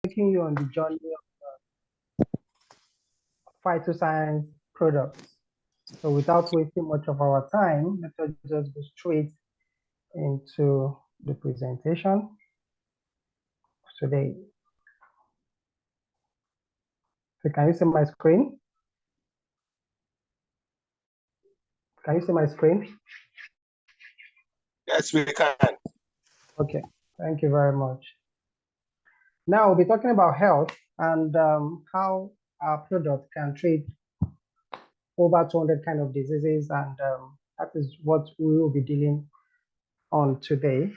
taking you on the journey of phytoscience products. So without wasting much of our time, let us just go straight into the presentation today. So can you see my screen? Can you see my screen? Yes, we can. Okay, thank you very much. Now we'll be talking about health and how our product can treat over 200 kind of diseases, and that is what we will be dealing on today.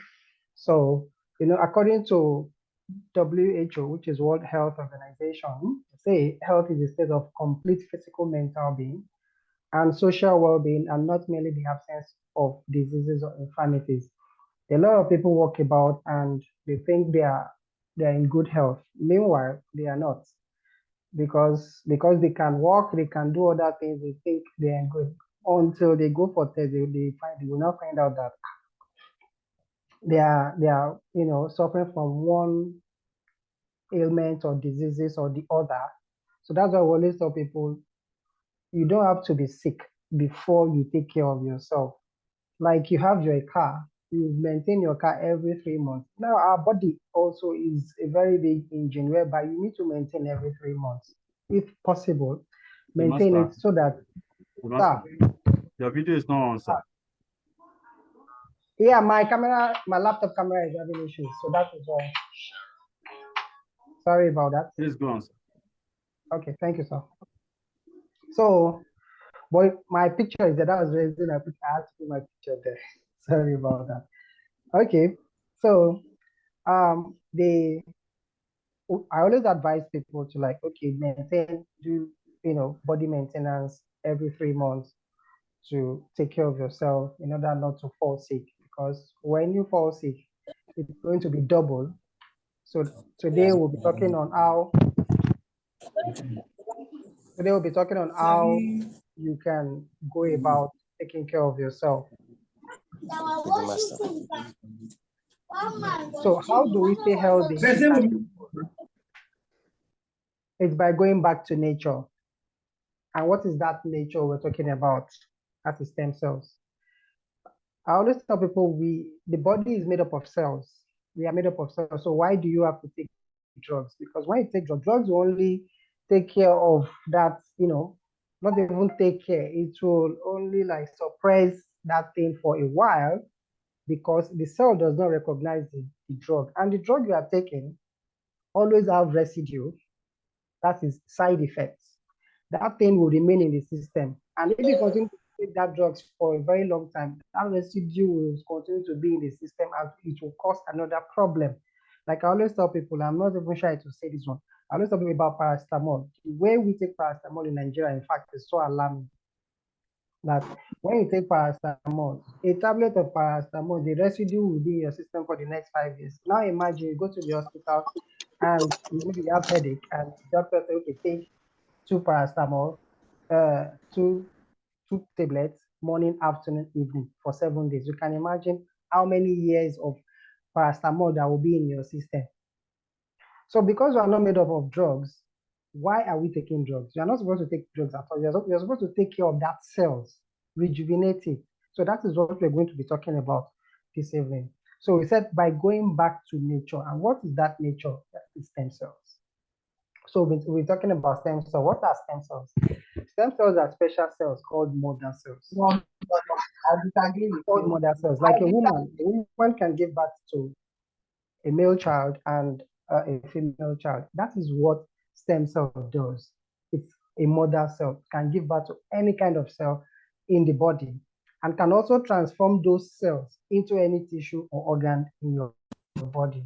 So, according to WHO, which is World Health Organization, say health is a state of complete physical, mental being, and social well-being, and not merely the absence of diseases or infirmities. A lot of people walk about and they think they're in good health. Meanwhile, they are not, because they can walk, they can do other things. They think they're in good until they go for test. They will not find out that they are suffering from one ailment or diseases or the other. So that's why we always tell people you don't have to be sick before you take care of yourself. Like you have your car, you maintain your car every 3 months. Now our body also is a very big engine whereby you need to maintain every 3 months, if possible. Maintain it so that your video is not on, sir. Yeah, my laptop camera is having issues, so that is why. Sorry about that. Please go on, sir. Okay, thank you, sir. So, boy, my picture is there. That was the reason I had to put my picture there. Sorry about that. Okay, so I always advise people to do body maintenance every 3 months to take care of yourself in order not to fall sick. Because when you fall sick, it's going to be double. So today we'll be talking on how you can go about taking care of yourself. So how do we stay healthy? It's by going back to nature. And what is that nature we're talking about? That is stem cells. I always tell people the body is made up of cells. We are made up of cells. So why do you have to take drugs? Because when you take drugs will only take care of that, not even take care. It will only like suppress that thing for a while because the cell does not recognize the drug. And the drug you are taking always have residue. That is side effects. That thing will remain in the system. And if you continue to take that drugs for a very long time, that residue will continue to be in the system and it will cause another problem. Like I always tell people, I'm not even shy to say this one. I always tell people about paracetamol. The way we take paracetamol in Nigeria, in fact, is so alarming that when you take paracetamol, a tablet of paracetamol, the residue will be in your system for the next 5 years. Now imagine you go to the hospital and maybe you have headache and the doctor says, okay, take 2 paracetamol, two tablets, morning, afternoon, evening for 7 days. You can imagine how many years of paracetamol that will be in your system. So because we are not made up of drugs, why are we taking drugs? You are not supposed to take drugs at all. You're supposed to take care of that cells, rejuvenate it. So that is what we're going to be talking about this evening. So we said by going back to nature. And what is that nature? That is stem cells. So we're talking about stem cells. What are stem cells? Stem cells are special cells called mother cells. Called mother cells. Like a woman can give birth to a male child and a female child. That is what stem cell does. It's a mother cell, can give birth to any kind of cell in the body and can also transform those cells into any tissue or organ in your body.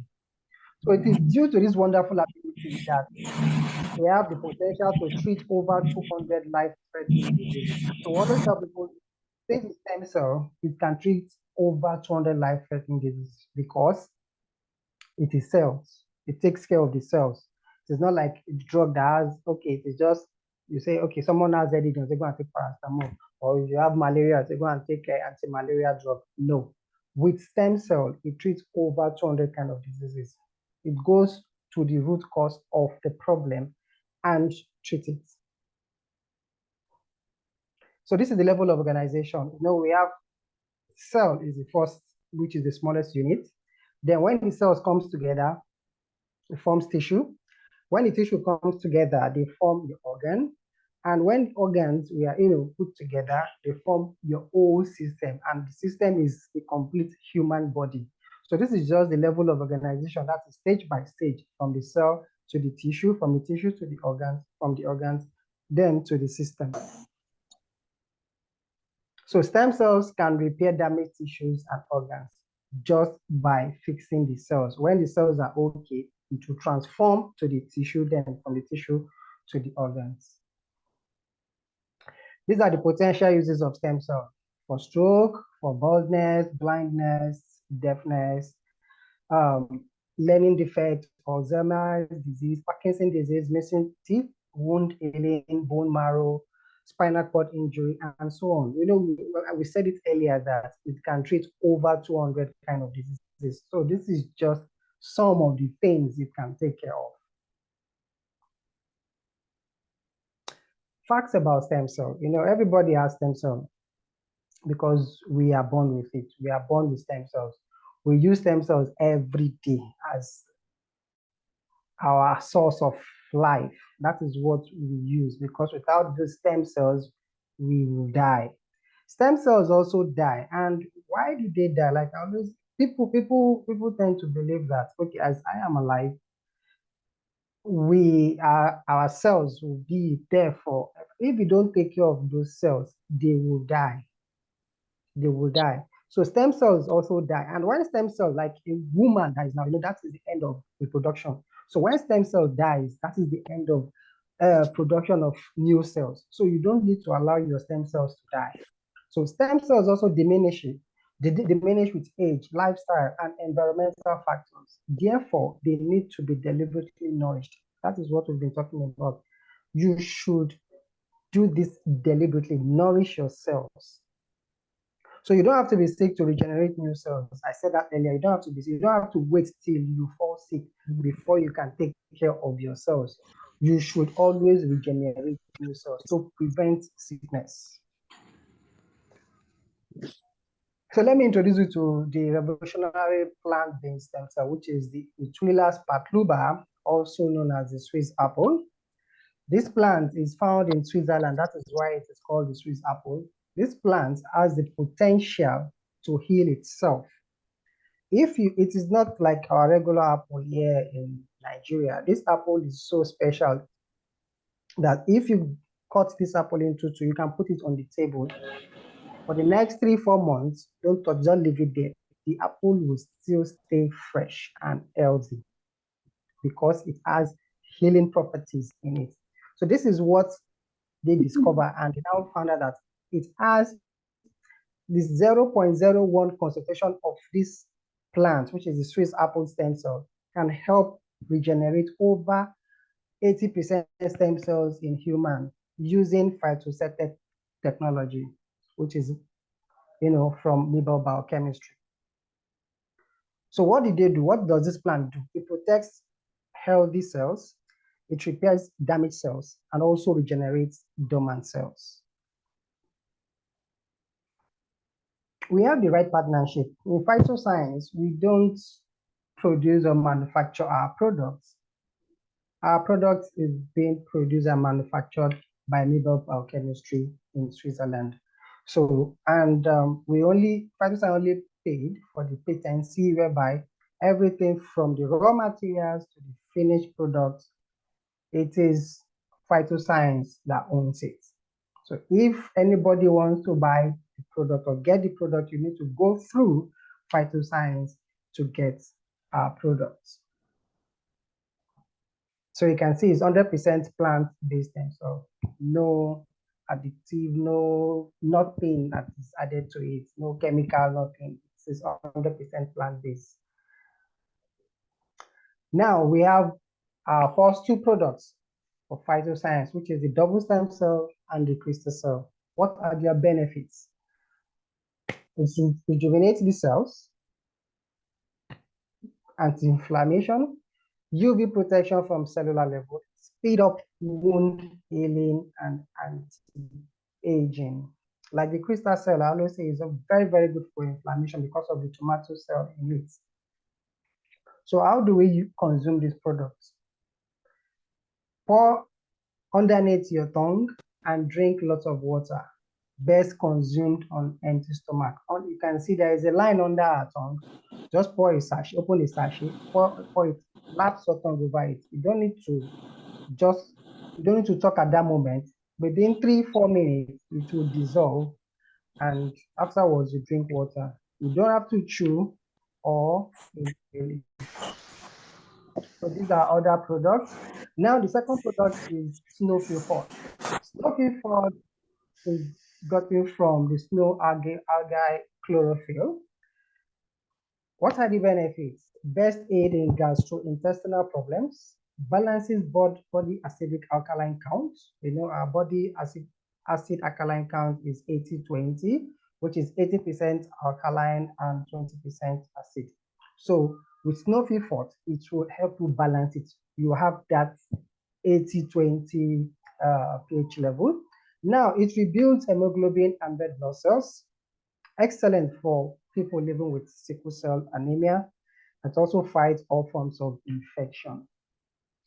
So it is due to this wonderful ability that we have the potential to treat over 200 life-threatening diseases. So what I tell people, this stem cell, it can treat over 200 life-threatening diseases because it is cells. It takes care of the cells. It's not like a drug that has, okay, it's just, you say, okay, someone has headache, they go and take paracetamol. Or if you have malaria, they go and take an anti-malaria drug. No. With stem cell, it treats over 200 kind of diseases. It goes to the root cause of the problem and treat it. So this is the level of organization. We have cell is the first, which is the smallest unit. Then when the cells comes together, it forms tissue. When the tissue comes together, they form the organ. And when organs we are put together, they form your whole system. And the system is the complete human body. So this is just the level of organization that is stage by stage, from the cell to the tissue, from the tissue to the organs, from the organs, then to the system. So stem cells can repair damaged tissues and organs just by fixing the cells. When the cells are okay, it will transform to the tissue, then from the tissue to the organs. These are the potential uses of stem cells: for stroke, for baldness, blindness, deafness, learning defect, Alzheimer's disease, Parkinson's disease, missing teeth, wound healing, bone marrow, spinal cord injury, and so on. We said it earlier that it can treat over 200 kind of diseases. So this is just some of the things it can take care of. Facts about stem cell. Everybody has stem cell because we are born with it. We are born with stem cells. We use stem cells every day as our source of life. That is what we use, because without the stem cells, we will die. Stem cells also die. And why do they die? Like always, people tend to believe that, okay, as I am alive, our cells will be there for, if you don't take care of those cells, they will die. They will die. So stem cells also die. And when stem cells, like a woman dies now, that is the end of reproduction. So when stem cell dies, that is the end of production of new cells. So you don't need to allow your stem cells to die. So stem cells also diminish with age, lifestyle, and environmental factors. Therefore, they need to be deliberately nourished. That is what we've been talking about. You should do this deliberately, nourish your cells. So you don't have to be sick to regenerate new cells. I said that earlier. You don't have to be sick. You don't have to wait till you fall sick before you can take care of your cells. You should always regenerate new cells to prevent sickness. So let me introduce you to the revolutionary plant-based stem cell, which is the Eutylia spatluba, also known as the Swiss apple. This plant is found in Switzerland. That is why it is called the Swiss apple. This plant has the potential to heal itself. It is not like our regular apple here in Nigeria. This apple is so special that if you cut this apple into two, you can put it on the table. For the next 3-4 months, don't touch, just leave it there. The apple will still stay fresh and healthy because it has healing properties in it. So this is what they discover, and they now found out that it has this 0.01 concentration of this plant, which is the Swiss apple stem cell, can help regenerate over 80% stem cells in human using phytoscience technology, which is from Nobel biochemistry. So what did they do? What does this plant do? It protects healthy cells, it repairs damaged cells, and also regenerates dormant cells. We have the right partnership. In Phytoscience, we don't produce or manufacture our products. Our product is being produced and manufactured by Nobel biochemistry in Switzerland. So, and Phytoscience only paid for the patency, whereby everything from the raw materials to the finished products, it is Phytoscience that owns it. So if anybody wants to buy the product or get the product, you need to go through Phytoscience to get our products. So you can see it's 100% plant-based, so no additive, nothing that is added to it, no chemical, nothing. It's 100% plant-based. Now we have our first two products for Phytoscience, which is the double stem cell and the crystal cell. What are their benefits? It's rejuvenate the cells, anti-inflammation, UV protection from cellular level, speed up wound healing and anti-aging. Like the crystal cell, I always say is very, very good for inflammation because of the tomato cell in it. So how do we consume these products? Pour underneath your tongue and drink lots of water. Best consumed on empty stomach. You can see there is a line under our tongue. Just pour a sachet, open a sachet, pour it, lap your tongue over it. You don't need to talk at that moment. Within 3-4 minutes, it will dissolve, and afterwards you drink water. You don't have to chew or inhale. So these are other products. Now the second product is snowflake fort. Snowflake fort is gotten from the snow algae chlorophyll. What are the benefits? Best aid in gastrointestinal problems, balances body acidic alkaline count. You know, our body acid alkaline count is 80-20, which is 80% alkaline and 20% acid. So with snowflake fort, it will help you balance it. You have that 80-20 pH level. Now it rebuilds hemoglobin and red blood cells. Excellent for people living with sickle cell anemia. It also fights all forms of infection.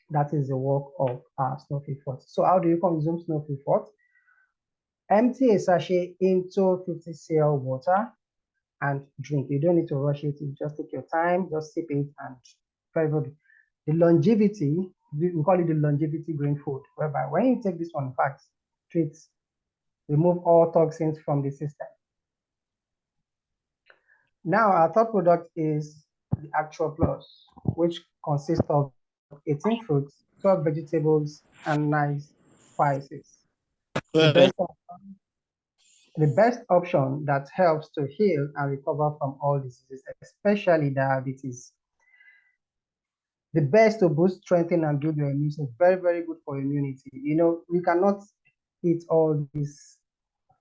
That is the work of snowflake fort. So how do you consume snowflake fort? Empty a sachet into 50 cl water and drink. You don't need to rush it. You just take your time, just sip it, and very good. The longevity, we call it the longevity green food, whereby when you take this one, in fact, treats, remove all toxins from the system. Now, our third product is the Actual Plus, which consists of 18 fruits, 12 vegetables, and 9 spices. The best option that helps to heal and recover from all diseases, especially diabetes. The best to boost, strengthen, and build your immune system. Very, very good for immunity. You know, we cannot eat all this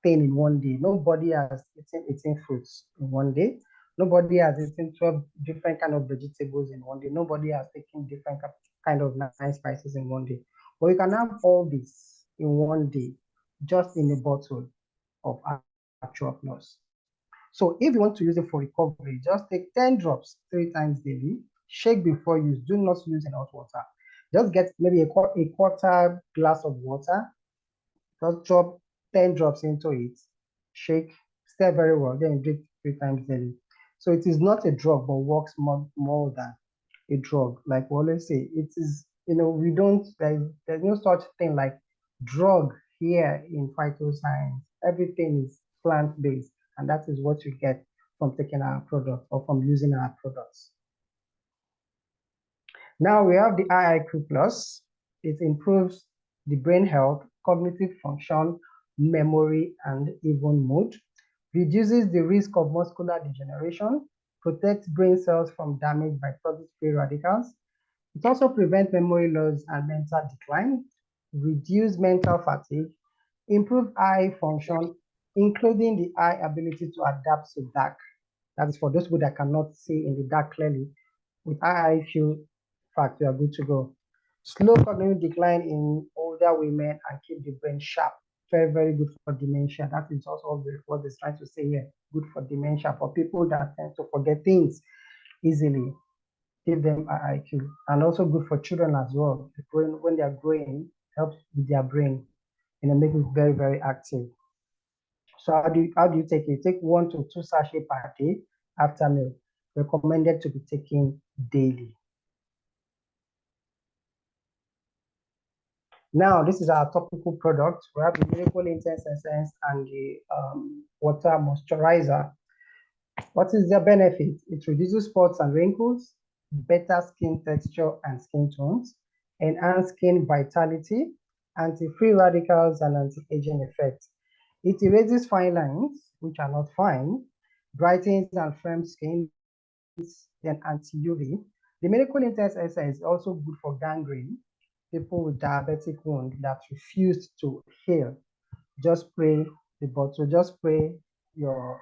thing in one day. Nobody has eaten 18 fruits in one day. Nobody has eaten 12 different kind of vegetables in one day. Nobody has taken different kind of nice spices in one day. But you can have all this in one day, just in a bottle of Actual Plus. So if you want to use it for recovery, just take 10 drops 3 times daily. Shake before use. Do not use in hot water. Just get maybe a quarter glass of water. Just drop 10 drops into it. Shake, stir very well, then drink 3 times daily. So it is not a drug, but works more than a drug. Like we always say, it is, you know, we don't, there's no such thing like drug here in Phytoscience. Everything is plant-based, and that is what you get from taking our product or from using our products. Now we have the IIQ Plus. It improves the brain health, cognitive function, memory, and even mood. Reduces the risk of muscular degeneration, protects brain cells from damage by toxic free radicals. It also prevents memory loss and mental decline, reduce mental fatigue, improve eye function, including the eye ability to adapt to dark. That is for those people that cannot see in the dark clearly. With IIQ, fact, you are good to go. Slow cognitive decline in older women and keep the brain sharp. Very, very good for dementia. That is also what they're trying to say here. Good for dementia, for people that tend to forget things easily. Give them IIQ. And also good for children as well. When they are growing, helps with their brain, make it very, very active. So how do you take it? Take 1 to 2 sachets per day after meal. Recommended to be taken daily. Now, this is our topical product. We have the Miracle Intense Essence and the Water Moisturizer. What is their benefit? It reduces spots and wrinkles, better skin texture and skin tones, enhance skin vitality, anti-free radicals, and anti-aging effects. It erases fine lines, which are not fine, brightens and firms skin, then anti-UV. The Miracle Intense Essence is also good for gangrene, people with diabetic wound that refused to heal. Just spray the bottle, just spray your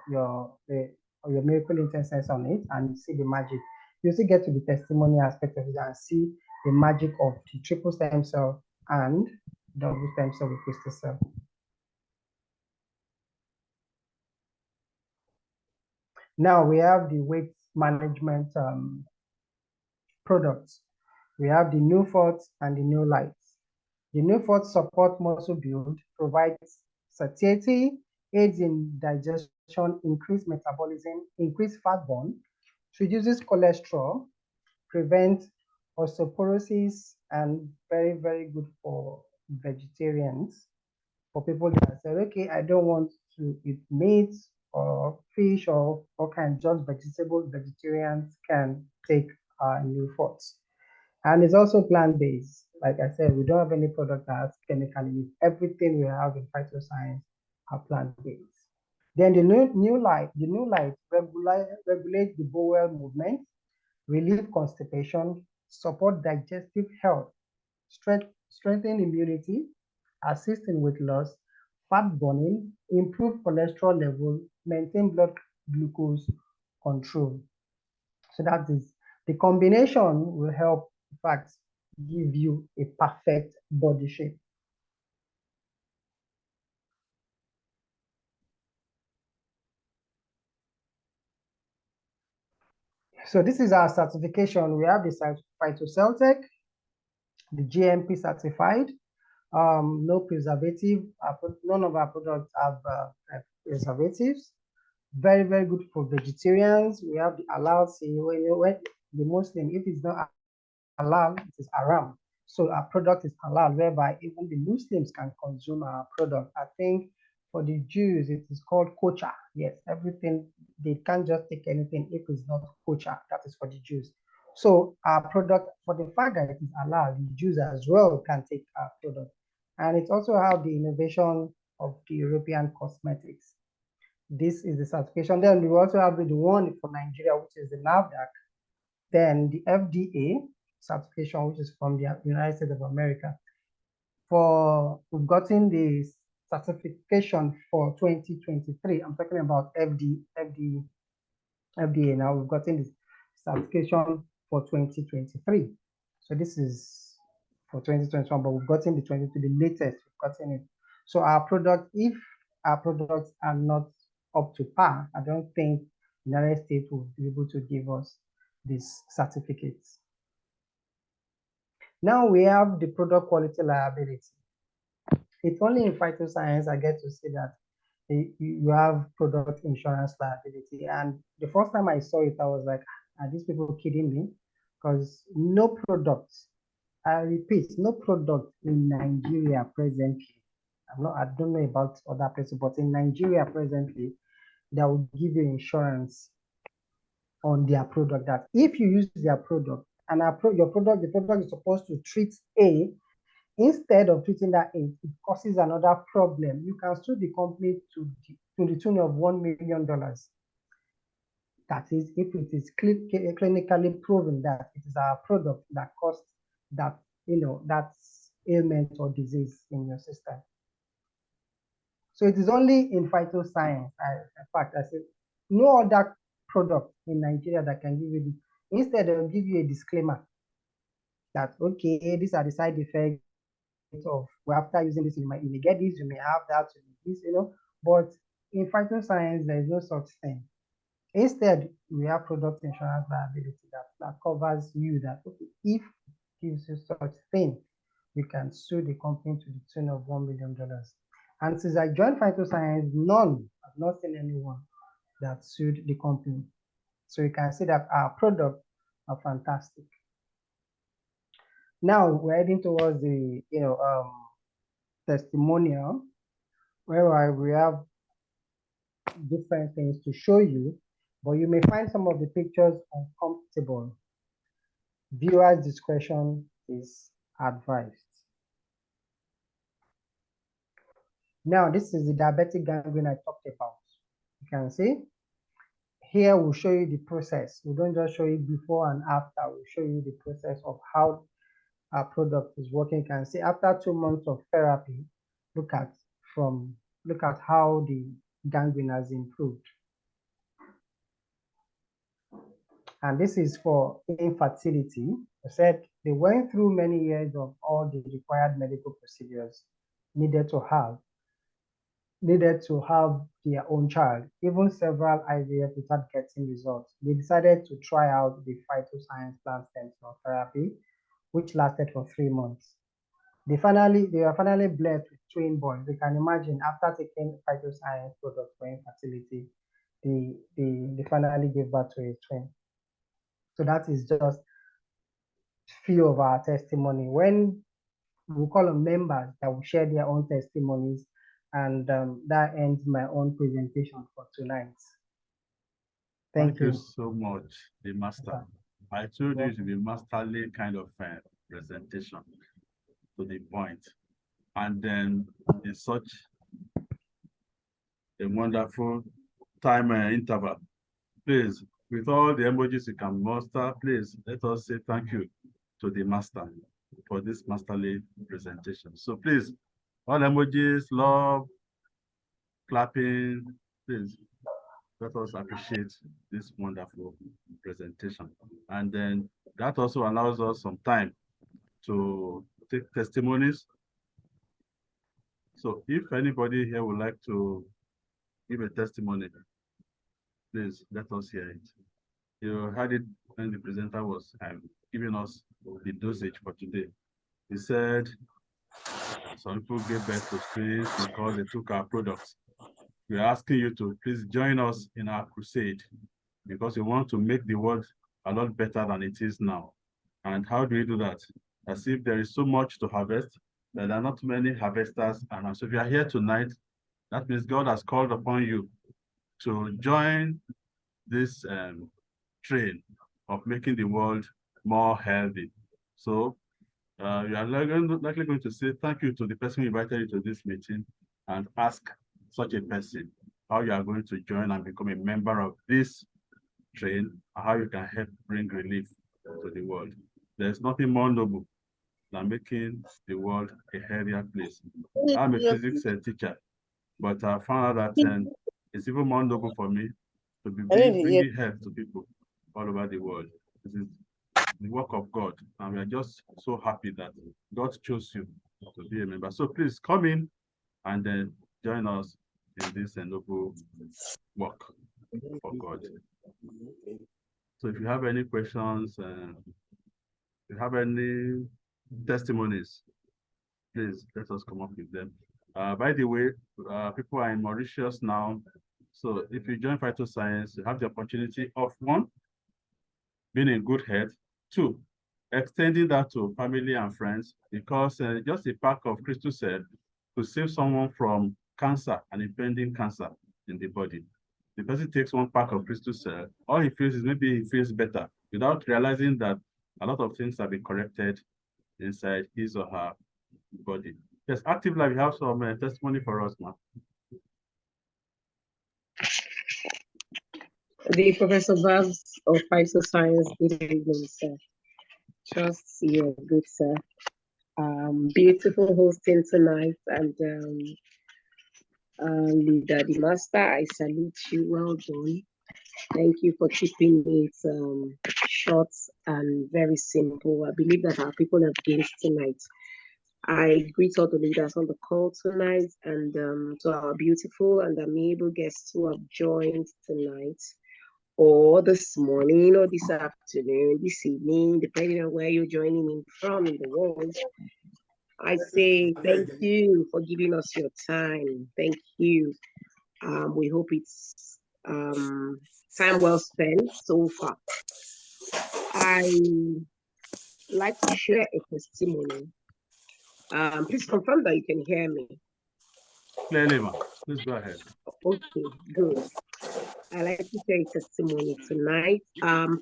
Miracle Intense Essence on it, and you see the magic. You still get to the testimony aspect of it and see the magic of the triple stem cell and double stem cell with crystal cell. Now we have the weight management products. We have the new forts and the new lights. The new forts support muscle build, provides satiety, aids in digestion, increase metabolism, increase fat burn, reduces cholesterol, prevents osteoporosis, and very, very good for vegetarians. For people that say, okay, I don't want to eat meat or fish or kind, just vegetable, vegetarians can take new foods. And it's also plant-based. Like I said, we don't have any product that's chemically. Everything we have in Phytoscience are plant-based. Then the new light regulates the bowel movement, relieve constipation, support digestive health, strengthen immunity, assist in weight loss, fat burning, improve cholesterol level, maintain blood glucose control. So that is the combination will help, in fact, give you a perfect body shape. So this is our certification. We have the Phytoscience, the GMP certified, no preservative. None of our products have preservatives. Very, very good for vegetarians. We have the halal. When the Muslim, if it's not halal, it is haram. So our product is halal, whereby even the Muslims can consume our product. I think for the Jews, it is called kosher. Yes, everything, they can't just take anything if it's not kosher. That is for the Jews. So our product, for the fact that it is halal, the Jews as well can take our product. And it also have the innovation of the European cosmetics. This is the certification. Then we also have the one for Nigeria, which is the NAFDAC. Then the FDA certification, which is from the United States of America. We've gotten the certification for 2023. I'm talking about FDA now. We've gotten this certification for 2023. So this is for 2021, but we've gotten the 22, the latest, we've gotten it. So our product, if our products are not up to par, I don't think the United States will be able to give us these certificates. Now we have the product quality liability. It's only in Phytoscience I get to see that you have product insurance liability. And the first time I saw it, I was like, are these people kidding me? Because no product, I repeat, no product in Nigeria presently, I don't know about other places, but in Nigeria presently, that will give you insurance on their product, that if you use their product and the product is supposed to treat A, instead of treating that A, it causes another problem. You can sue the company to the tune of $1 million. That is, if it is clinically proven that it is our product that caused that, that ailment or disease in your system. So it is only in Phytoscience. In fact, I said no other product in Nigeria that can give you this. Instead, they'll give you a disclaimer that, okay, these are the side effects of, well, after using this, you may get this, you may have that, this, but in Phytoscience, there is no such thing. Instead, we have product insurance liability that covers you, that, okay, if it gives you such thing, you can sue the company to the tune of $1 million. And since I joined Phytoscience, I've not seen anyone that sued the company. So you can see that our products are fantastic. Now we're heading towards the testimonial, where we have different things to show you, but you may find some of the pictures uncomfortable. Viewers' discretion is advised. Now, this is the diabetic gangrene I talked about. You can see here we'll show you the process. We don't just show you before and after. We'll show you the process of how our product is working. You can see after 2 months of therapy, look at how the gangrene has improved. And this is for infertility. I said They went through many years of all the required medical procedures needed to have their own child, even several IVF without getting results. They decided to try out the phytoscience plant stem cell therapy, which lasted for 3 months. They were finally blessed with twin boys. You can imagine after taking phytoscience products for infertility, they finally gave birth to a twin. So that is just few of our testimony. When we call on members that will share their own testimonies, and that ends my own presentation for tonight. Thank you you. so much, the master. Okay. I told you it will be masterly kind of presentation to the point. And then in such a wonderful time interval, please, with all the emojis you can muster, please let us say thank you to the master for this masterly presentation. So please, all emojis, love, clapping, please let us appreciate this wonderful presentation. And then that also allows us some time to take testimonies. So if anybody here would like to give a testimony, please let us hear it. You heard it when the presenter was giving us the dosage for today. He said some people gave birth to twins because they took our products. We're asking you to please join us in our crusade because we want to make the world a lot better than it is now. And how do we do that? As if there is so much to harvest, there are not many harvesters. And so if you are here tonight, that means God has called upon you to join this train of making the world more healthy. So you are likely going to say thank you to the person who invited you to this meeting and ask such a person how you are going to join and become a member of this train, and how you can help bring relief to the world. There's nothing more noble than making the world a healthier place. I'm a physics teacher, but I found out that it's even more noble for me to be bringing health to people all over the world. This is the work of God, and we are just so happy that God chose you to be a member. So please come in and then join us in this noble work for God. So if you have any questions, if you have any testimonies, please let us come up with them. By the way, people are in Mauritius now. So if you join Phytoscience, you have the opportunity of 1, being in good health, 2, extending that to family and friends, because just a pack of crystal cell to save someone from cancer and impending cancer in the body. The person takes 1 pack of crystal cell, all he feels is maybe he feels better without realizing that a lot of things have been corrected inside his or her body. Yes, Active Life, you have some testimony for us now. The Professor Babs of Phytoscience, good evening, sir. Trust you're good, sir. Beautiful hosting tonight, and Leader the Master, I salute you. Well done. Thank you for keeping it short and very simple. I believe that our people have gained tonight. I greet all the leaders on the call tonight, and to our beautiful and amiable guests who have joined tonight, or this morning, or this afternoon, this evening, depending on where you're joining me from in the world. I say thank you for giving us your time. Thank you. We hope it's time well spent so far. I like to share a testimony. Please confirm that you can hear me. Clearly, ma'am. Please go ahead. Okay, good. I like to share a testimony tonight.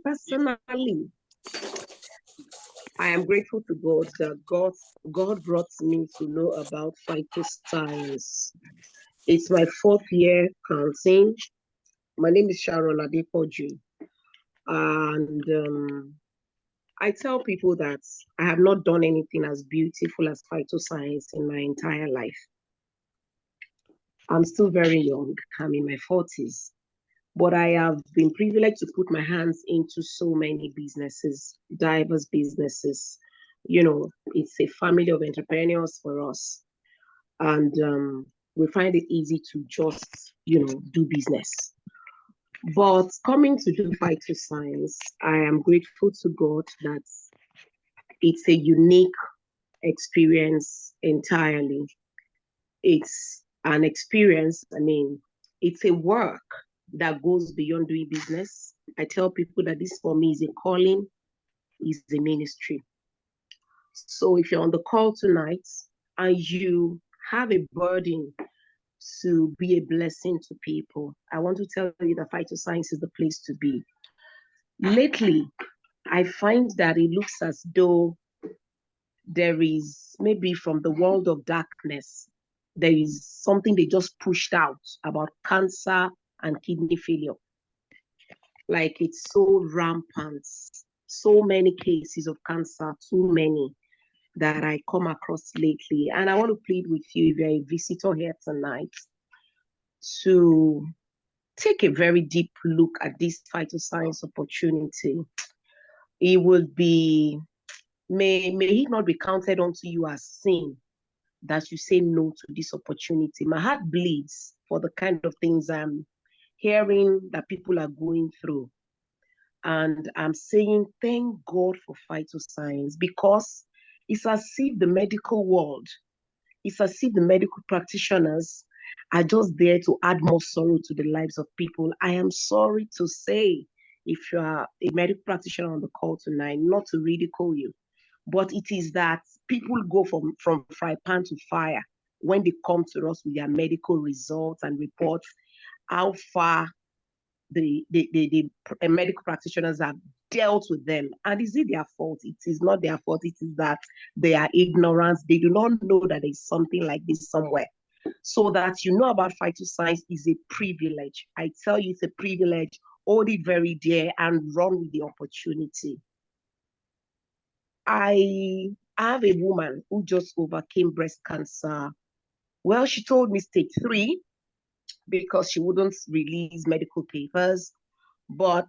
Personally, I am grateful to God that God brought me to know about Phytoscience. It's my 4th year counting. My name is Sharon Adepoju, and I tell people that I have not done anything as beautiful as Phytoscience in my entire life. I'm still very young. I'm in my 40s. But I have been privileged to put my hands into so many businesses, diverse businesses. You know, it's a family of entrepreneurs for us. And we find it easy to just, do business. But coming to do phytoscience, I am grateful to God that it's a unique experience entirely. It's an experience, it's a work that goes beyond doing business. I tell people that this for me is a calling, is a ministry. So if you're on the call tonight and you have a burden to be a blessing to people, I want to tell you that phytoscience is the place to be. Lately, I find that it looks as though there is, maybe from the world of darkness, there is something they just pushed out about cancer and kidney failure. Like, it's so rampant, so many cases of cancer, too many that I come across lately. And I want to plead with you, if you're a visitor here tonight, to take a very deep look at this phytoscience opportunity. It will be, may it not be counted unto you as sin that you say no to this opportunity. My heart bleeds for the kind of things I'm hearing that people are going through. And I'm saying, thank God for phytoscience, because it's as if the medical world, it's as if the medical practitioners are just there to add more sorrow to the lives of people. I am sorry to say, if you are a medical practitioner on the call tonight, not to ridicule you, but it is that people go from fry pan to fire when they come to us with their medical results and reports, how far the medical practitioners have dealt with them. And is it their fault? It is not their fault. It is that they are ignorant. They do not know that there's something like this somewhere. So that you know about phytoscience is a privilege. I tell you, it's a privilege. Hold it very dear and run with the opportunity. I have a woman who just overcame breast cancer. Well, she told me stage 3 because she wouldn't release medical papers. But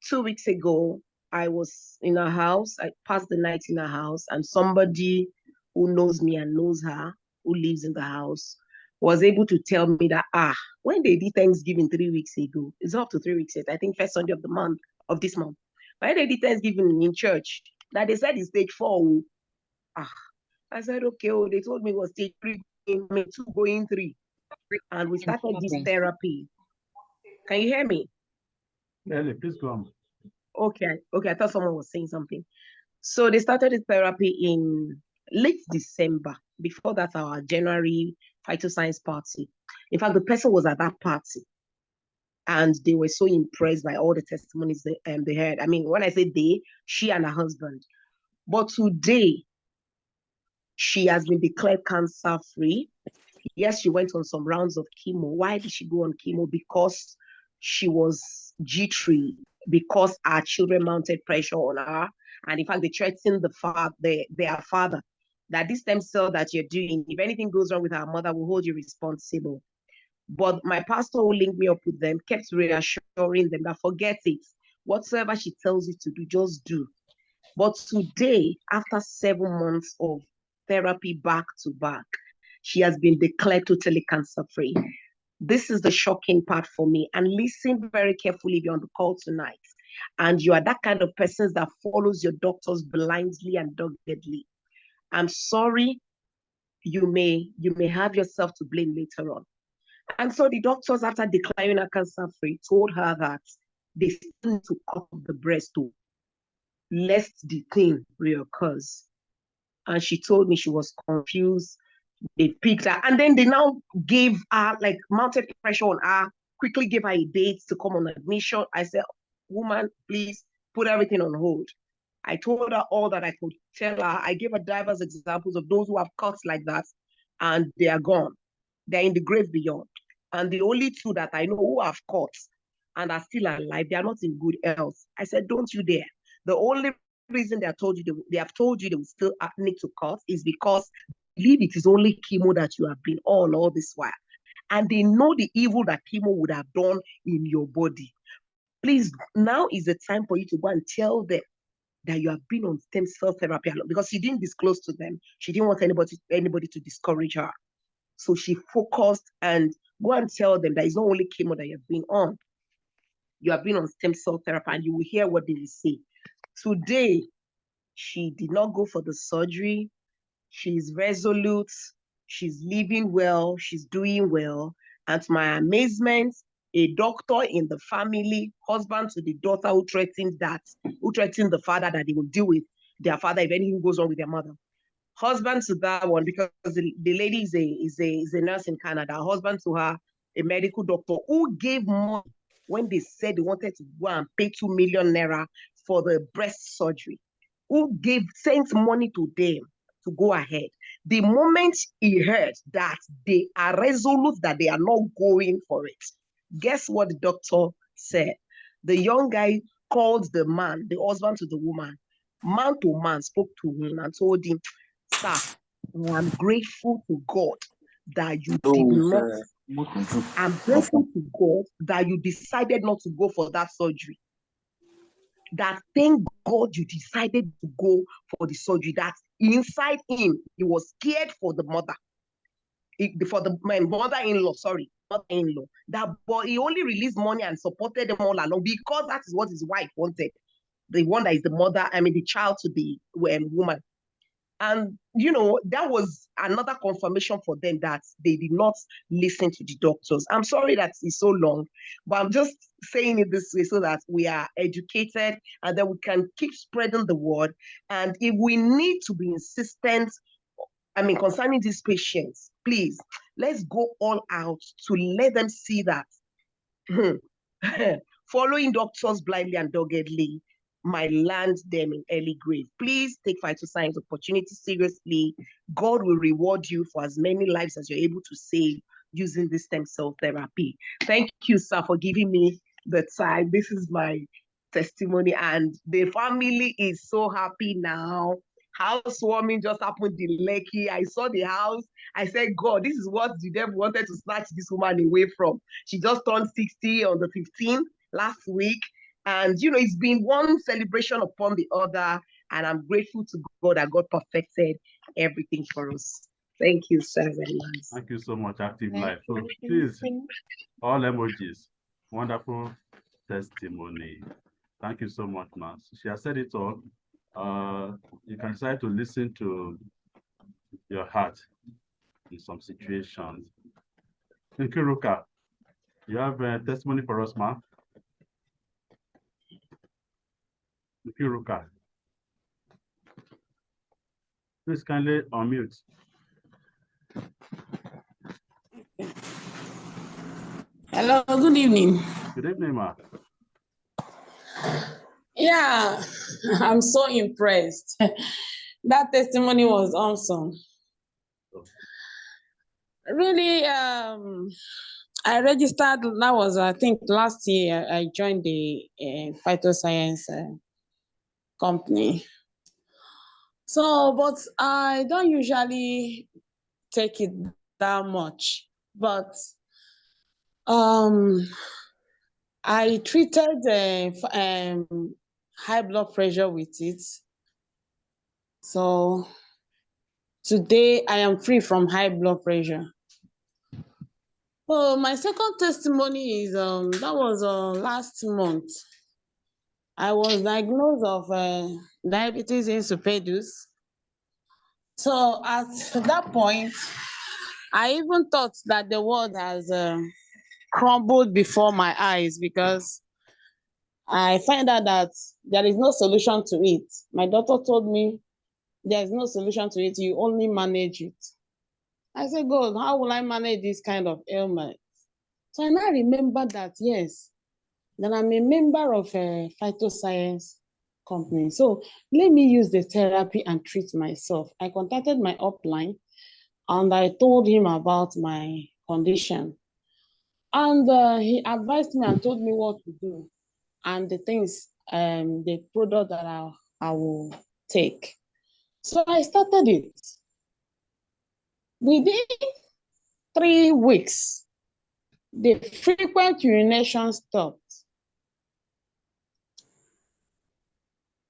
2 weeks ago, I was in her house. I passed the night in her house, and somebody who knows me and knows her, who lives in the house, was able to tell me that, when they did Thanksgiving 3 weeks ago, it's up to 3 weeks yet, I think first Sunday of this month. When they did Thanksgiving in church, that they said it's stage 4. I said, okay, they told me it was stage 3, 2 going 3. And we started this therapy. Can you hear me? Ellie, please go on. Okay, I thought someone was saying something. So they started the therapy in late December. Before that, our January phytoscience party. In fact, the person was at that party, and they were so impressed by all the testimonies they heard. I mean, when I say they, she and her husband. But today, she has been declared cancer-free. Yes, she went on some rounds of chemo. Why did she go on chemo? Because she was jittery, because our children mounted pressure on her. And in fact, they threatened their father that this stem cell that you're doing, if anything goes wrong with our mother, we'll hold you responsible. But my pastor who linked me up with them kept reassuring them that forget it. Whatsoever she tells you to do, just do. But today, after 7 months of therapy back to back, she has been declared totally cancer-free. This is the shocking part for me. And listen very carefully if you're on the call tonight, and you are that kind of person that follows your doctors blindly and doggedly. I'm sorry, you may have yourself to blame later on. And so the doctors, after declaring her cancer-free, told her that they still need to cut the breast to lest the thing reoccurs. And she told me she was confused. They picked her, and then they now gave her, like, mounted pressure on her, quickly gave her a date to come on admission. I said, woman, please put everything on hold. I told her all that I could tell her. I gave her diverse examples of those who have cuts like that, and they are gone. They're in the grave beyond. And the only two that I know who have cuts and are still alive, they are not in good health. I said, don't you dare. The only reason they have told you they will still need to cut is because they believe it is only chemo that you have been on all this while. And they know the evil that chemo would have done in your body. Please, now is the time for you to go and tell them that you have been on stem cell therapy because she didn't disclose to them. She didn't want anybody to discourage her. So she focused and go and tell them that it's not only chemo that you've been on. You have been on stem cell therapy, and you will hear what they will say. Today, she did not go for the surgery. She's resolute. She's living well. She's doing well. And to my amazement, a doctor in the family, husband to the daughter who threatened the father that they will deal with their father if anything goes wrong with their mother. Husband to that one, because the lady is a nurse in Canada. Husband to her, a medical doctor who gave money when they said they wanted to go and pay 2 million naira for the breast surgery. Who sent money to them to go ahead. The moment he heard that they are resolute that they are not going for it, guess what the doctor said? The young guy called the man, the husband to the woman, man to man, spoke to him and told him, sir, I am grateful to God that you did not. I'm grateful to God that you decided not to go for that surgery. That thank God you decided to go for the surgery. That inside him, he was scared for the mother. For the mother-in-law, mother-in-law. But he only released money and supported them all along because that is what his wife wanted. The one that is the child to the woman. And, that was another confirmation for them that they did not listen to the doctors. I'm sorry that it's so long, but I'm just saying it this way so that we are educated and that we can keep spreading the word. And if we need to be insistent, concerning these patients, please, let's go all out to let them see that following doctors blindly and doggedly might land them in early grave. Please take Phytoscience opportunity seriously. God will reward you for as many lives as you're able to save using this stem cell therapy. Thank you, sir, for giving me the time. This is my testimony, and the family is so happy now. Housewarming just happened in Lekki. I saw the house. I said, God, this is what the devil wanted to snatch this woman away from. She just turned 60 on the 15th last week. And, it's been one celebration upon the other. And I'm grateful to God that God perfected everything for us. Thank you, sir, very much. Thank you so much, Active Life. So please, all emojis. Wonderful testimony. Thank you so much, man. She has said it all. You can decide to listen to your heart in some situations. Nkiruka, you have a testimony for us, ma'am? Nkiruka, please kindly unmute. Hello, good evening. Good evening, ma'am. Yeah, I'm so impressed. That testimony was awesome. Really, I registered, that was, I think, last year, I joined the Phytoscience company. So, but I don't usually take it that much. But I treated high blood pressure with it. So today I am free from high blood pressure. Oh, my second testimony is that was last month. I was diagnosed of diabetes insipidus. So at that point, I even thought that the world has crumbled before my eyes because I find out that there is no solution to it. My doctor told me there is no solution to it, you only manage it. I said, God, how will I manage this kind of ailment? So I now remember that, yes, that I'm a member of a Phytoscience company. So let me use the therapy and treat myself. I contacted my upline and I told him about my condition. And he advised me and told me what to do and the things, the product that I will take. So I started it. Within 3 weeks, the frequent urination stopped.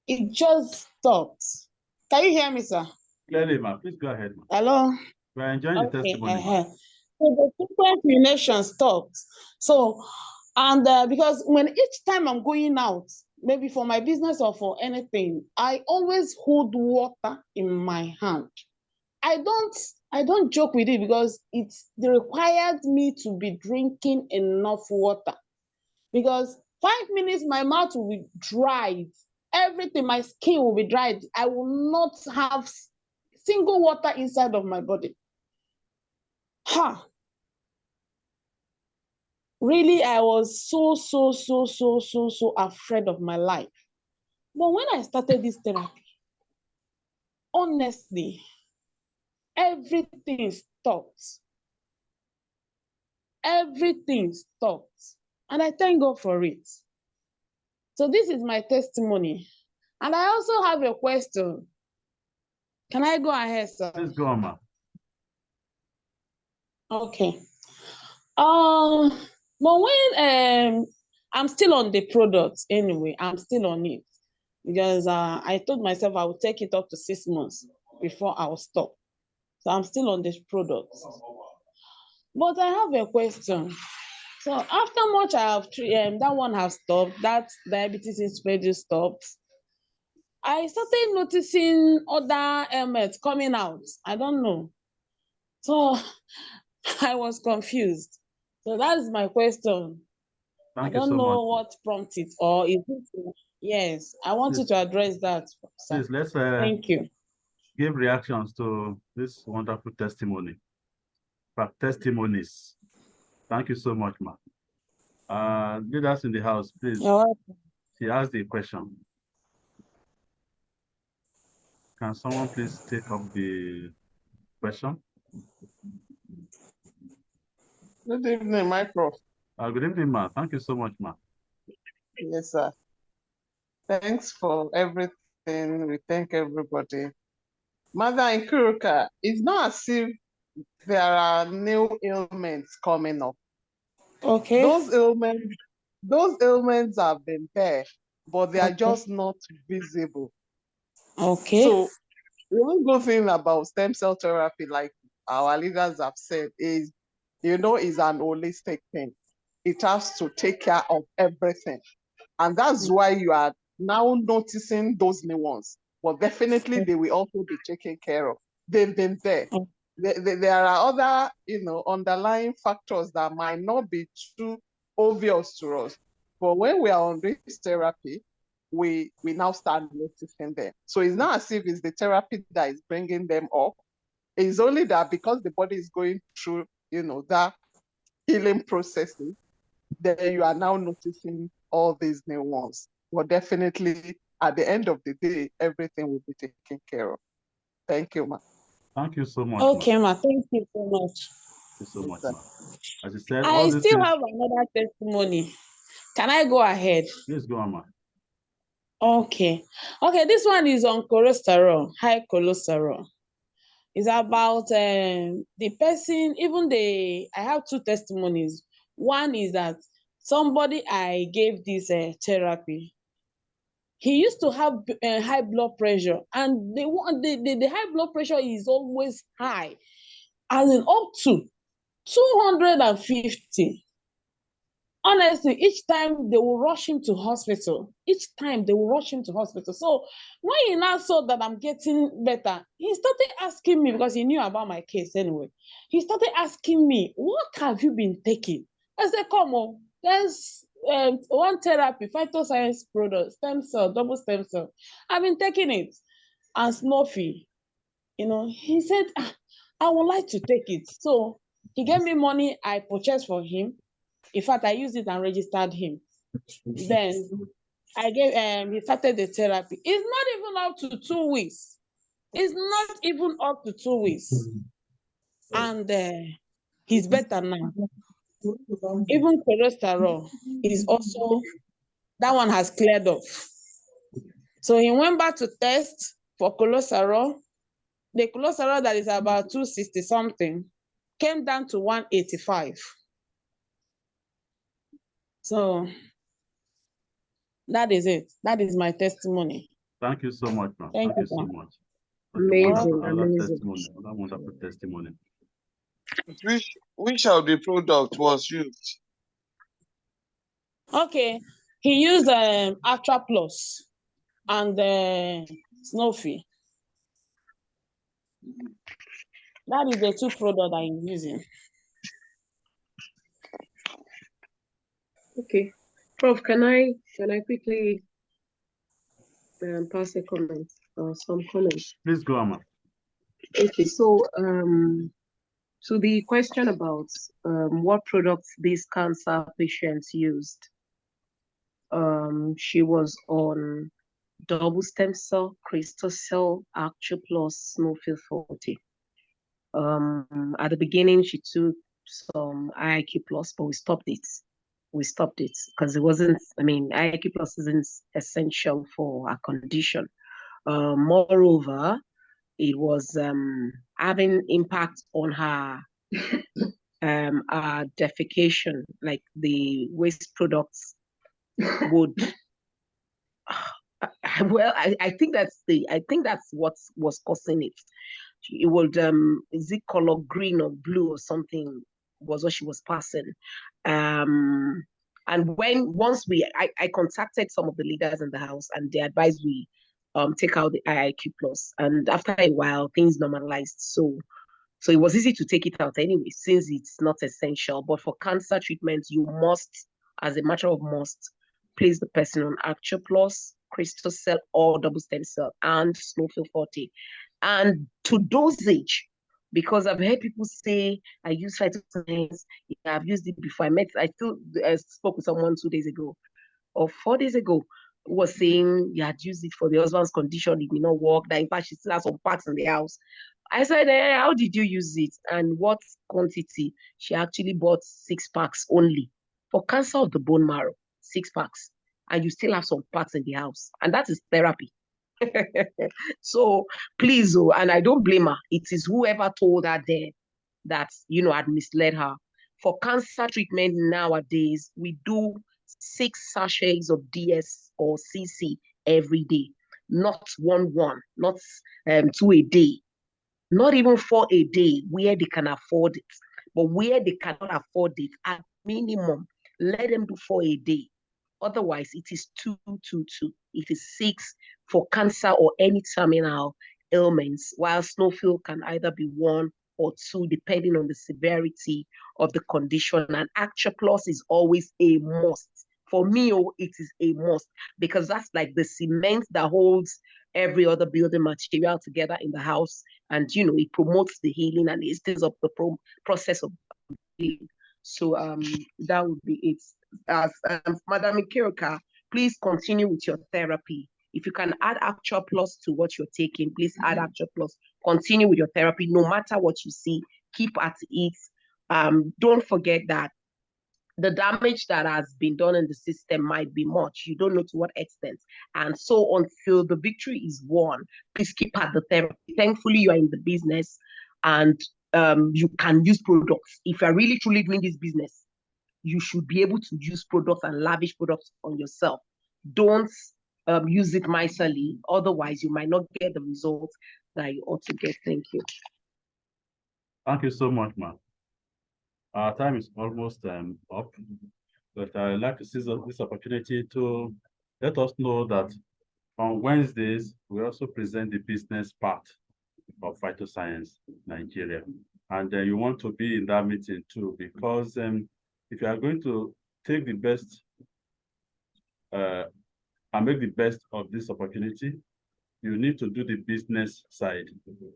it just stopped. Can you hear me, sir? Clearly, ma. Please go ahead, ma. Hello? We're enjoying the Okay. testimony, ma. So the frequent urination stopped. So, and because when each time I'm going out, maybe for my business or for anything, I always hold water in my hand. I don't joke with it because it required me to be drinking enough water. Because 5 minutes, my mouth will be dried. Everything, my skin will be dried. I will not have single water inside of my body. Ha! Really, I was so afraid of my life. But when I started this therapy, honestly, everything stopped. Everything stopped. And I thank God for it. So this is my testimony. And I also have a question. Can I go ahead, sir? Please go on, ma. Okay. But when I'm still on the product anyway, I'm still on it because I told myself I would take it up to 6 months before I will stop. So I'm still on this product. But I have a question. So after much I have that one has stopped, that diabetes insipidus stopped. I started noticing other ailments coming out. I don't know. So I was confused. So that's my question. I Thank you don't so much. know what prompted it, or is it? Yes, I want you Please, to address that, sir. please, let's Thank you. give reactions to this wonderful testimony. In fact, testimonies. Thank you so much, ma. Leaders in the house, please. You're welcome. She asked the question. Can someone please take up the question? Good evening, my prof. Good evening, ma. Thank you so much, ma. Yes, sir. Thanks for everything. We thank everybody. Mother Nkuruka, it's not as if there are new ailments coming up. Okay. Those ailments have been there, but they are just not visible. Okay. So the one good thing about stem cell therapy, like our leaders have said, is is an holistic thing. It has to take care of everything. And that's why you are now noticing those new ones. But definitely they will also be taken care of. They've been there. There are other, underlying factors that might not be too obvious to us. But when we are on this therapy, we now start noticing them. So it's not as if it's the therapy that is bringing them up. It's only that because the body is going through, that healing processes, then you are now noticing all these new ones. But definitely, at the end of the day, everything will be taken care of. Thank you, ma. Thank you so much, Okay, ma. ma. Thank you so much. Thank you so much, ma. As you said, I all these still things. have another testimony. Can I go ahead? Please go on, ma. Okay. Okay, this one is on cholesterol, high cholesterol. It's about the person, I have two testimonies. One is that somebody I gave this therapy, he used to have high blood pressure, and the high blood pressure is always high, as in up to 250. Honestly, each time they will rush him to hospital. So when he now saw that I'm getting better, he started asking me, because he knew about my case anyway. He started asking me, what have you been taking? I said, come on, there's one therapy, Phytoscience product, stem cell, double stem cell. I've been taking it. And Snuffy, he said, I would like to take it. So he gave me money, I purchased for him. In fact, I used it and registered him. Then he started the therapy. It's not even up to 2 weeks. It's not even up to 2 weeks. And he's better now. Even cholesterol is also, that one has cleared off. So he went back to test for cholesterol. The cholesterol that is about 260 something came down to 185. So that is it. That is my testimony. Thank you so much, ma'am. Thank you, So sir. much. Amazing, Another amazing. testimony, another wonderful testimony. Which of the product was used? Okay, he used Ultra Plus and Snowfy. That is the two products I'm using. Okay, Prof, can I quickly pass a comment or some comments? Please go, Amma. Okay, so so the question about what products these cancer patients used. She was on double stem cell, crystal cell, Actu Plus, Snowfield 40. At the beginning, she took some IIQ Plus, but we stopped it. We stopped it because it wasn't, I mean, IIQ Plus isn't essential for our condition. Moreover, it was having impact on her defecation, like the waste products would well, I think that's what was causing it. It would is it color green or blue or something was what she was passing. And once I contacted some of the leaders in the house and they advised we take out the IIQ plus, and after a while things normalized. So it was easy to take it out anyway, since it's not essential. But for cancer treatment, you must, as a matter of must, place the person on Actu Plus, crystal cell, or double stem cell, and Snowfield 40. And to dosage, because I've heard people say, I use Phytoscience, yeah, I've used it before. I spoke with someone 2 days ago, or 4 days ago, who was saying he had used it for the husband's condition, it did not work, that in fact she still has some parts in the house. I said, how did you use it and what quantity? She actually bought 6 packs only for cancer of the bone marrow, 6 packs. And you still have some parts in the house. And that is therapy. So please, and I don't blame her. It is whoever told her there that, had misled her. For cancer treatment nowadays, we do 6 sachets of DS or CC every day. Not one, not 2 a day. Not even 4 a day where they can afford it. But where they cannot afford it, at minimum, let them do 4 a day. Otherwise, it is 2, 2, 2. It is 6 for cancer or any terminal ailments, while Snowfield can either be 1 or 2, depending on the severity of the condition. And Actu Plus is always a must. For me, it is a must, because that's like the cement that holds every other building material together in the house. And, it promotes the healing and it stays up the process of healing. So that would be it. As Madam Ikiroka, please continue with your therapy. If you can add Actu Plus to what you're taking, please add Actu Plus. Continue with your therapy, no matter what you see. Keep at it. Don't forget that the damage that has been done in the system might be much. You don't know to what extent. And so until the victory is won, please keep at the therapy. Thankfully, you are in the business and you can use products. If you're really truly doing this business, you should be able to use products and lavish products on yourself. Don't use it miserly. Otherwise, you might not get the results that you ought to get. Thank you. Thank you so much, ma'am. Our time is almost up, but I'd like to seize this opportunity to let us know that on Wednesdays, we also present the business part of Phytoscience Nigeria. And you want to be in that meeting too, because if you are going to take the best and make the best of this opportunity, you need to do the business side.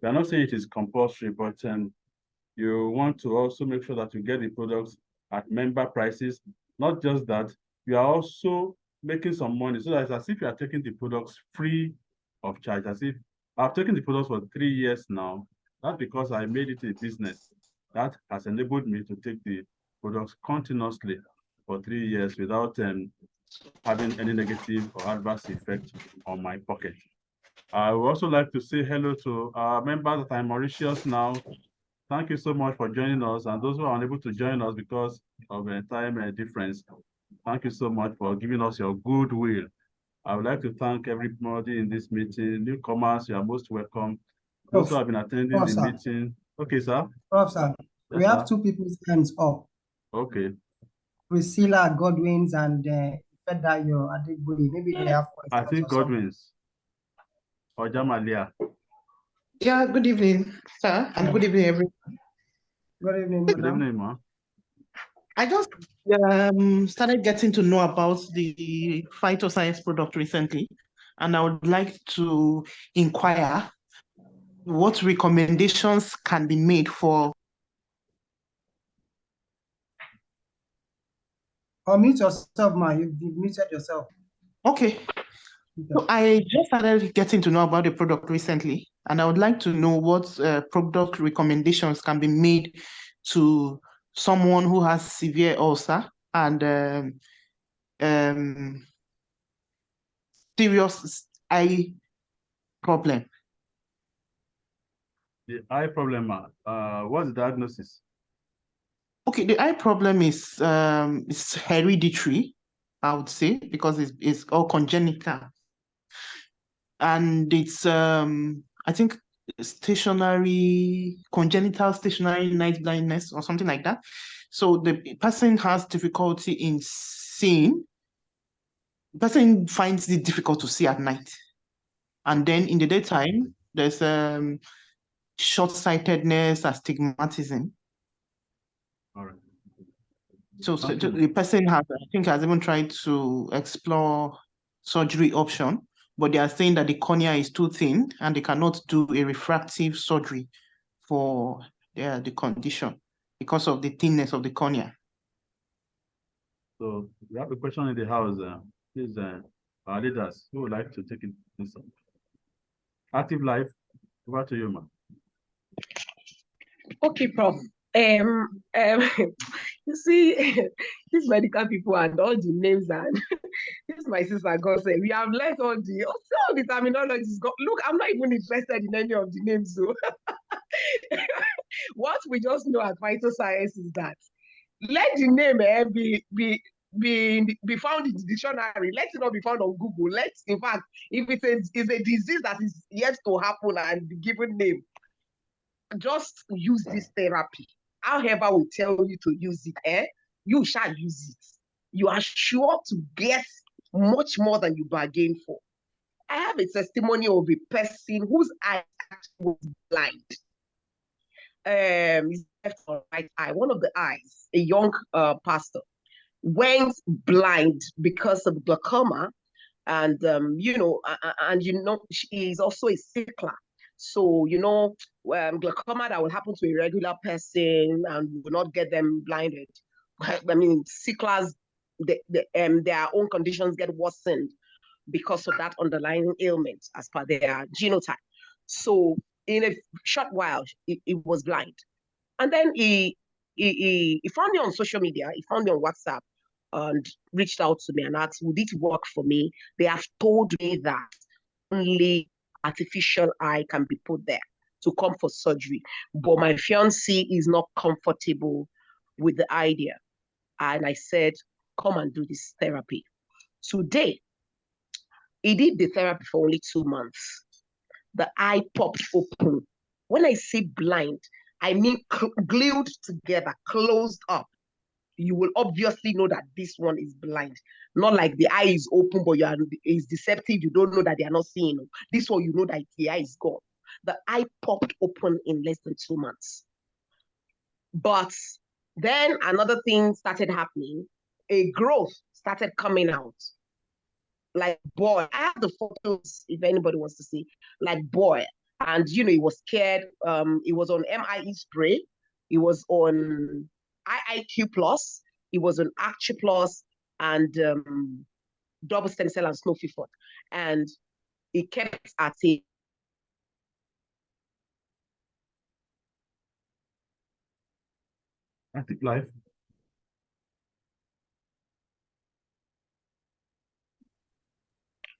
We are not saying it is compulsory, but you want to also make sure that you get the products at member prices. Not just that, you are also making some money. So that it's as if you are taking the products free of charge. As if I've taken the products for 3 years now. That's because I made it a business. That has enabled me to take the products continuously for 3 years without having any negative or adverse effect on my pocket. I would also like to say hello to our members that are in Mauritius now. Thank you so much for joining us, and those who are unable to join us because of a time difference. Thank you so much for giving us your goodwill. I would like to thank everybody in this meeting. Newcomers, you are most welcome. Prof, Those who have been attending Prof, the sir. meeting. Okay, sir. Prof, sir. Yes, We have sir. 2 people's hands up. Okay. Priscilla Godwins and Fedayo Adegboli. Maybe they have I questions think or something. Godwins or Jamalia. Yeah, good evening, sir, and good evening, everyone. Good evening, Good madam. evening, ma. I just started getting to know about the phytoscience product recently, and I would like to inquire what recommendations can be made for. Unmute yourself, ma. You've muted yourself. Okay, so I just started getting to know about the product recently, and I would like to know what product recommendations can be made to someone who has severe ulcer and serious eye problem. The eye problem, ma. What's the diagnosis? Okay, the eye problem is hereditary, I would say, because it's all congenital. And it's I think congenital stationary night blindness or something like that. So the person has difficulty in seeing. The person finds it difficult to see at night. And then in the daytime, there's short-sightedness, astigmatism. All right. So Thank you. the person has even tried to explore surgery option, but they are saying that the cornea is too thin and they cannot do a refractive surgery for the condition because of the thinness of the cornea. So we have a question in the house. Please, our leaders who would like to take it. Active Life, over to you, ma. Okay, Prof. You see, these medical people and all the names and this my sister God said we have learned all the terminologies. Look, I'm not even interested in any of the names. So what we just know at Phytoscience is that let the name be found in the dictionary. Let it not be found on Google. In fact, if it's a disease that is yet to happen and be given name, just use this therapy. However, we tell you to use it, you shall use it. You are sure to get much more than you bargain for. I have a testimony of a person whose eye was blind. His left or right eye, one of the eyes, a young pastor, went blind because of glaucoma, and she is also a sickler. So glaucoma that will happen to a regular person and will not get them blinded. I mean, sicklers, their own conditions get worsened because of that underlying ailment as per their genotype. So in a short while, he was blind. And then he found me on social media, he found me on WhatsApp and reached out to me and asked, would it work for me? They have told me that only artificial eye can be put there to come for surgery. But my fiancé is not comfortable with the idea. And I said, come and do this therapy. Today, he did the therapy for only 2 months. The eye popped open. When I say blind, I mean glued together, closed up. You will obviously know that this one is blind. Not like the eye is open, but it's deceptive. You don't know that they are not seeing. This one, you know that the eye is gone. The eye popped open in less than 2 months. But then another thing started happening. A growth started coming out. Like boy, I have the photos if anybody wants to see. Like boy, and he was scared. He was on MIE spray. He was on IIQ plus. He was on Actu plus and double stem cell and Snowy Fort. And he kept at it. Active Life.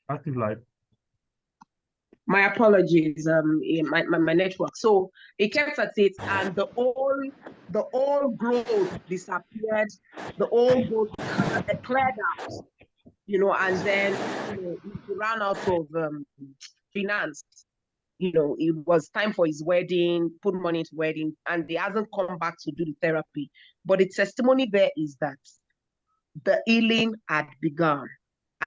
Active Life. My apologies, my network. So it kept at it, and the old growth disappeared. The old growth cleared out. and then he ran out of finance. It was time for his wedding, put money into wedding, and he hasn't come back to do the therapy. But the testimony there is that the healing had begun.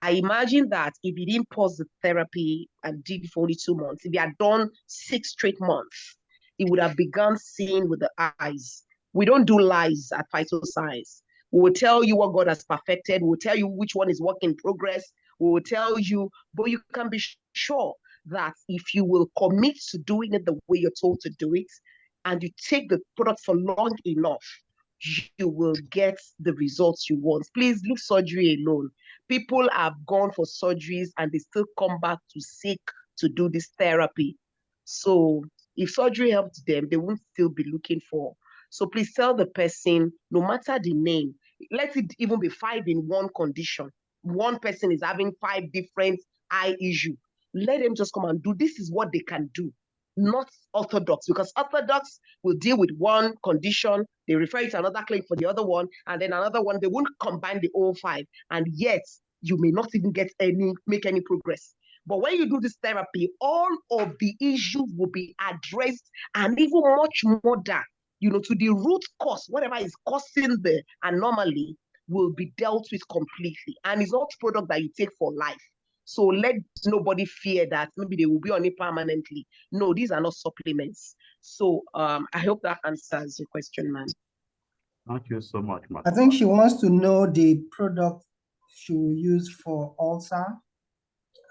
I imagine that if he didn't pause the therapy and did it for only 2 months, if he had done 6 straight months, he would have begun seeing with the eyes. We don't do lies at Phytoscience. We will tell you what God has perfected. We will tell you which one is work in progress. We will tell you, but you can be sure that if you will commit to doing it the way you're told to do it, and you take the product for long enough, you will get the results you want. Please leave surgery alone. People have gone for surgeries and they still come back to seek to do this therapy. So if surgery helped them, they won't still be looking for. So please tell the person, no matter the name, let it even be 5 in one condition. One person is having 5 different eye issues. Let them just come and do. This is what they can do, not orthodox, because orthodox will deal with one condition, they refer it to another clinic for the other one, and then another one, they won't combine the all 5, and yet you may not even make any progress. But when you do this therapy, all of the issues will be addressed, and even much more than, to the root cause, whatever is causing the anomaly will be dealt with completely. And it's not product that you take for life. So let nobody fear that maybe they will be on it permanently. No, these are not supplements. So I hope that answers your question, ma'am. Thank you so much, ma'am. I think she wants to know the product she will use for ulcer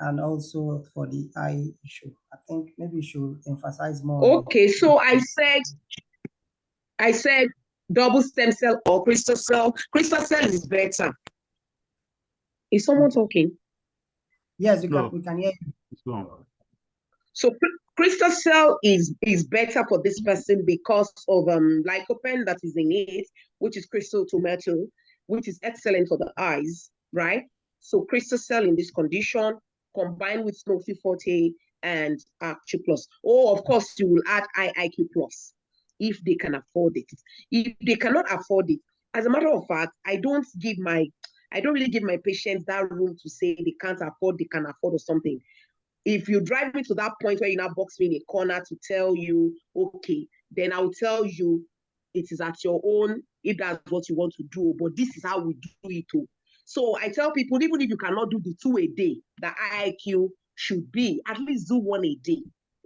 and also for the eye issue. I think maybe you should emphasize more. Okay, so I said double stem cell or crystal cell. Crystal cell is better. Is someone talking? Yes, we can hear you. So crystal cell is better for this person because of lycopene that is in it, which is crystal tomato, which is excellent for the eyes, right? So crystal cell in this condition, combined with Snowy Forte and IQ Plus. Oh, of course, you will add IQ Plus if they can afford it. If they cannot afford it, as a matter of fact, I don't really give my patients that room to say they can't afford, they can afford or something. If you drive me to that point where you now box me in a corner to tell you, okay, then I'll tell you it is at your own, if that's what you want to do, but this is how we do it too. So I tell people, even if you cannot do the 2 a day, the IIQ should be, at least do 1 a day.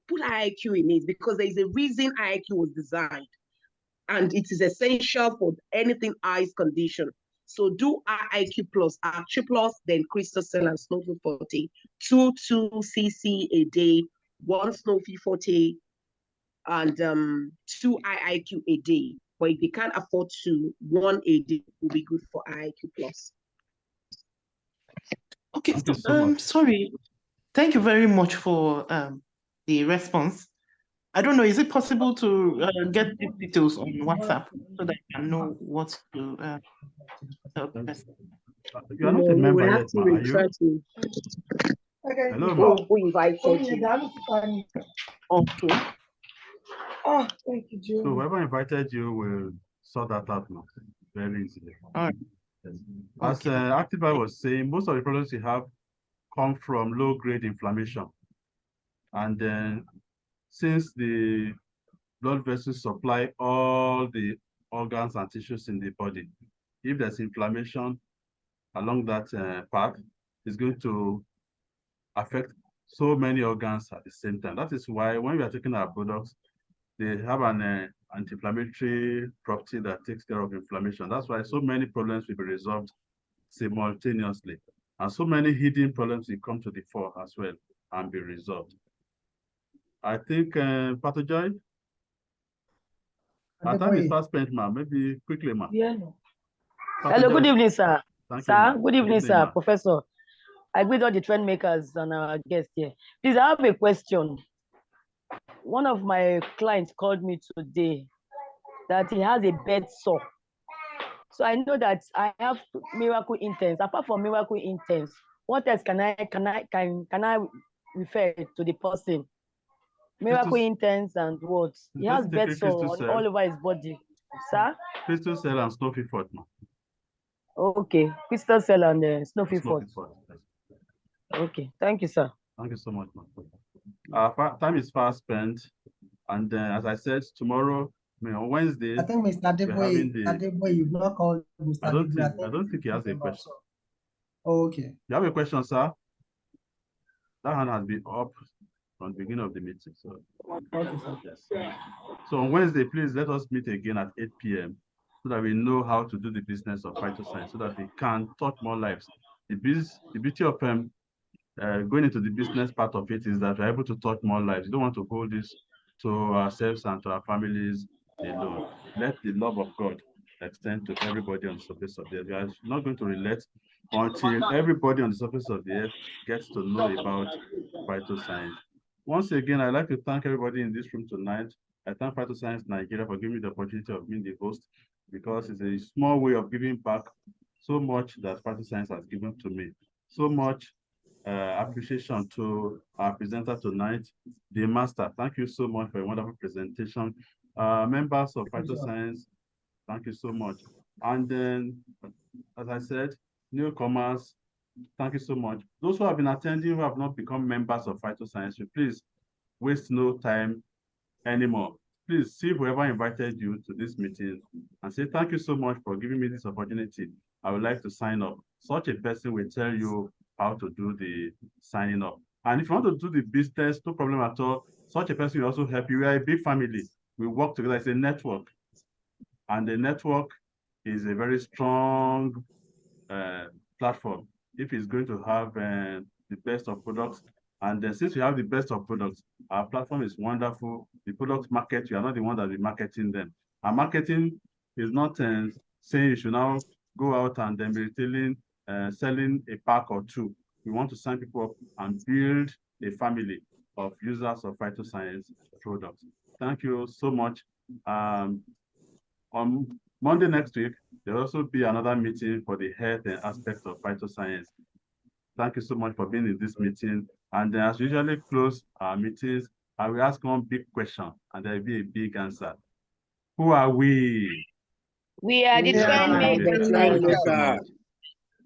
Put IIQ in it because there is a reason IIQ was designed. And it is essential for anything eyes condition. So do IQ plus, IQ plus, then crystal cell and Snowy Forte. 2 cc a day, 1 Snowy Forte, and 2 IIQ a day. But if they can't afford to, 1 a day will be good for IIQ plus. Okay, sorry. Thank you very much for the response. I don't know, is it possible to get the details on WhatsApp so that I can know what to tell the person? You are not a member yet, ma, are you? Hello, ma. Who invited you? Okay. Oh, thank you, Joe. So whoever invited you will sort that out now very easily. All right. Yes. As Activa was saying, most of the problems you have come from low-grade inflammation. And then since the blood vessels supply all the organs and tissues in the body, if there's inflammation along that path, it's going to affect so many organs at the same time. That is why when we are taking our products, they have an anti-inflammatory property that takes care of inflammation. That's why so many problems will be resolved simultaneously. And so many hidden problems will come to the fore as well and be resolved. I think, Pathojoy, our time is fast spent, ma'am. Maybe quickly, ma'am. Yeah. Hello, good evening, sir. Thank Sir, you, good evening, sir, Professor. I greet all the trend makers and our guests here. Please, I have a question. One of my clients called me today that he has a bed sore. So I know that I have Miracle Intense. Apart from Miracle Intense, what else can I refer to the person? Miracle Intense and what? He has bed sore all over his body. Sir? Crystal cell and Snowy Forte. Okay, crystal cell and snuffy Smoking fort. pot. Yes. Okay, thank you, sir. Thank you so much, ma'am. Time is fast spent, and as I said, tomorrow, on Wednesday, I think Mr. we're having Adeboye, you've not called Mr. I don't Adeboye. think he has a member, question. so. Oh, okay. You have a question, sir? That hand has been up from the beginning of the meeting. So, Okay, sir. yes. So on Wednesday, please let us meet again at 8 p.m. so that we know how to do the business of phytoscience, so that we can touch more lives. The beauty of going into the business part of it is that we're able to touch more lives. You don't want to hold this to ourselves and to our families alone. Let the love of God extend to everybody on the surface of the earth. We are not going to relate until everybody on the surface of the earth gets to know about phytoscience. Once again, I'd like to thank everybody in this room tonight. I thank Phytoscience Nigeria for giving me the opportunity of being the host, because it's a small way of giving back so much that Phytoscience has given to me. So much appreciation to our presenter tonight, the master. Thank you so much for a wonderful presentation. Members of Phytoscience, thank you so much. And then, as I said, newcomers, thank you so much. Those who have been attending who have not become members of Phytoscience, please waste no time anymore. Please see whoever invited you to this meeting and say, thank you so much for giving me this opportunity. I would like to sign up. Such a person will tell you how to do the signing up. And if you want to do the business, no problem at all. Such a person will also help you. We are a big family. We work together as a network. And the network is a very strong platform. If it's going to have the best of products, and then since we have the best of products, our platform is wonderful. The product market, we are not the one that is marketing them. Our marketing is not saying you should now go out and then be retailing, selling a pack or two. We want to sign people up and build a family of users of Phytoscience products. Thank you so much. On Monday next week, there will also be another meeting for the health and aspect of Phytoscience. Thank you so much for being in this meeting. And as we usually close our meetings, I will ask one big question and there will be a big answer. Who are we? We are the trend makers. Thank you so much.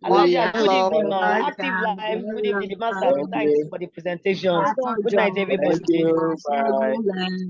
Aloja, good Hello. evening, ma. Night, Active live. Good evening, the master. Thank Thanks you. for the presentation. Good night, Thank everybody. you. Bye.